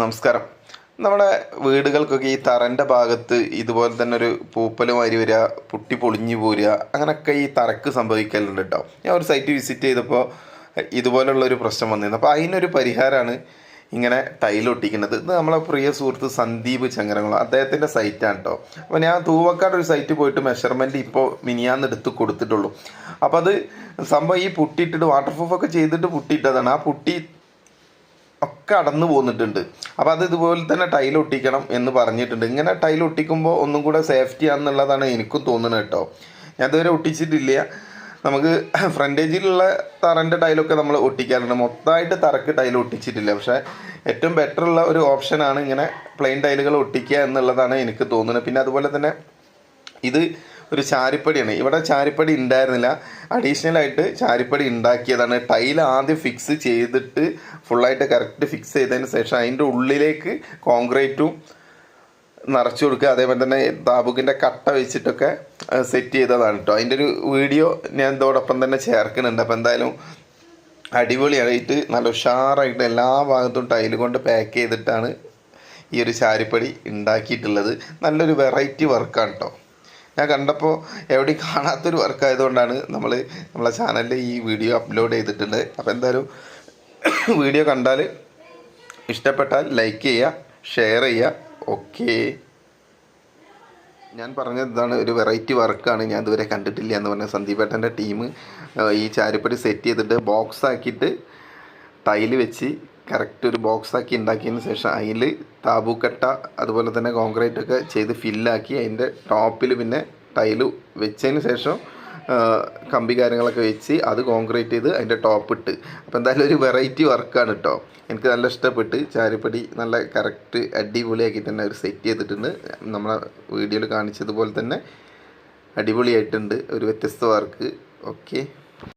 നമസ്കാരം. നമ്മുടെ വീടുകൾക്കൊക്കെ ഈ തറൻ്റെ ഭാഗത്ത് ഇതുപോലെ തന്നെ ഒരു പൂപ്പൽ മാതിരി വരിക, പൊട്ടി പൊളിഞ്ഞു പോരുക, അങ്ങനെയൊക്കെ ഈ തറക്ക് സംഭവിക്കലുണ്ട് കേട്ടോ. ഞാൻ ഒരു സൈറ്റ് വിസിറ്റ് ചെയ്തപ്പോൾ ഇതുപോലുള്ളൊരു പ്രശ്നം വന്നിരുന്നു. അപ്പോൾ അതിനൊരു പരിഹാരമാണ് ഇങ്ങനെ ടൈലൊട്ടിക്കുന്നത്. ഇത് നമ്മളെ പ്രിയ സുഹൃത്ത് സന്ദീപ് ചങ്ങരംകുളം അദ്ദേഹത്തിൻ്റെ സൈറ്റാണ് കേട്ടോ. അപ്പോൾ ഞാൻ തൂവക്കാട് ഒരു സൈറ്റ് പോയിട്ട് മെഷർമെൻറ്റ് ഇപ്പോൾ മിനിയാന്ന് എടുത്ത് കൊടുത്തിട്ടുള്ളൂ. അപ്പോൾ അത് സംഭവം ഈ പുട്ടിയിട്ടിട്ട് വാട്ടർ പ്രൂഫൊക്കെ ചെയ്തിട്ട് പുട്ടിയിട്ടതാണ്. ആ പുട്ടി ഒക്കെ അടന്നു പോന്നിട്ടുണ്ട്. അപ്പോൾ അത് ഇതുപോലെ തന്നെ ടൈൽ ഒട്ടിക്കണം എന്ന് പറഞ്ഞിട്ടുണ്ട്. ഇങ്ങനെ ടൈൽ ഒട്ടിക്കുമ്പോൾ ഒന്നും കൂടെ സേഫ്റ്റി ആണെന്നുള്ളതാണ് എനിക്കും തോന്നുന്നത് കേട്ടോ. ഞാൻ ഇതുവരെ ഒട്ടിച്ചിട്ടില്ല. നമുക്ക് ഫ്രണ്ടേജിലുള്ള തറൻ്റെ ടൈലൊക്കെ നമ്മൾ ഒട്ടിക്കാറുണ്ട്. മൊത്തമായിട്ട് തറക്ക് ടൈൽ ഒട്ടിച്ചിട്ടില്ല. പക്ഷേ ഏറ്റവും ബെറ്ററുള്ള ഒരു ഓപ്ഷനാണ് ഇങ്ങനെ പ്ലെയിൻ ടൈലുകൾ ഒട്ടിക്കുക എന്നുള്ളതാണ് എനിക്ക് തോന്നുന്നത്. പിന്നെ അതുപോലെ തന്നെ ഇത് ഒരു ചാരിപ്പടിയാണ്. ഇവിടെ ചാരിപ്പടി ഉണ്ടായിരുന്നില്ല, അഡീഷണലായിട്ട് ചാരിപ്പടി ഉണ്ടാക്കിയതാണ്. ടൈൽ ആദ്യം ഫിക്സ് ചെയ്തിട്ട് ഫുള്ളായിട്ട് കറക്റ്റ് ഫിക്സ് ചെയ്തതിന് ശേഷം അതിൻ്റെ ഉള്ളിലേക്ക് കോൺക്രീറ്റും നിറച്ചു കൊടുക്കുക. അതേപോലെ തന്നെ താബുക്കിൻ്റെ കട്ട വെച്ചിട്ടൊക്കെ സെറ്റ് ചെയ്തതാണ് കേട്ടോ. അതിൻ്റെ ഒരു വീഡിയോ ഞാൻ ഇതോടൊപ്പം തന്നെ ചേർക്കുന്നുണ്ട്. അപ്പോൾ എന്തായാലും അടിപൊളിയായിട്ട് നല്ല ഉഷാറായിട്ട് എല്ലാ ഭാഗത്തും ടൈൽ കൊണ്ട് പാക്ക് ചെയ്തിട്ടാണ് ഈ ഒരു ചാരിപ്പടി ഉണ്ടാക്കിയിട്ടുള്ളത്. നല്ലൊരു വെറൈറ്റി വർക്കാണ് കേട്ടോ. ഞാൻ കണ്ടപ്പോൾ എവിടെയും കാണാത്തൊരു വർക്കായതുകൊണ്ടാണ് നമ്മളെ ചാനലിൽ ഈ വീഡിയോ അപ്ലോഡ് ചെയ്തിട്ടുണ്ട്. അപ്പോൾ എന്തായാലും വീഡിയോ കണ്ടാൽ ഇഷ്ടപ്പെട്ടാൽ ലൈക്ക് ചെയ്യുക, ഷെയർ ചെയ്യുക. ഓക്കേ, ഞാൻ പറഞ്ഞത് ഇതാണ്, ഒരു വെറൈറ്റി വർക്കാണ്, ഞാൻ ഇതുവരെ കണ്ടിട്ടില്ല എന്ന് പറഞ്ഞ സന്ദീപേട്ടൻ്റെ ടീം ഈ ചാരിപ്പടി സെറ്റ് ചെയ്തിട്ട് ബോക്സ് ആക്കിയിട്ട് ടൈല് വെച്ച് കറക്റ്റ് ഒരു ബോക്സാക്കി ഉണ്ടാക്കിയതിന് ശേഷം അതിൽ താബൂക്കട്ട അതുപോലെ തന്നെ കോൺക്രീറ്റ് ഒക്കെ ചെയ്ത് ഫില്ലാക്കി അതിൻ്റെ ടോപ്പിൽ പിന്നെ ടൈല് വെച്ചതിന് ശേഷം കമ്പി കാര്യങ്ങളൊക്കെ വെച്ച് അത് കോൺക്രീറ്റ് ചെയ്ത് അതിൻ്റെ ടോപ്പ് ഇട്ട്. അപ്പോൾ എന്തായാലും ഒരു വെറൈറ്റി വർക്കാണ് കേട്ടോ. എനിക്ക് നല്ല ഇഷ്ടപ്പെട്ട്. ചാരിപ്പടി നല്ല കറക്റ്റ് അടിപൊളിയാക്കി തന്നെ അവർ സെറ്റ് ചെയ്തിട്ടുണ്ട്. നമ്മളെ വീഡിയോയിൽ കാണിച്ചതുപോലെ തന്നെ അടിപൊളിയായിട്ടുണ്ട്. ഒരു വ്യത്യസ്ത വർക്ക്. ഓക്കെ.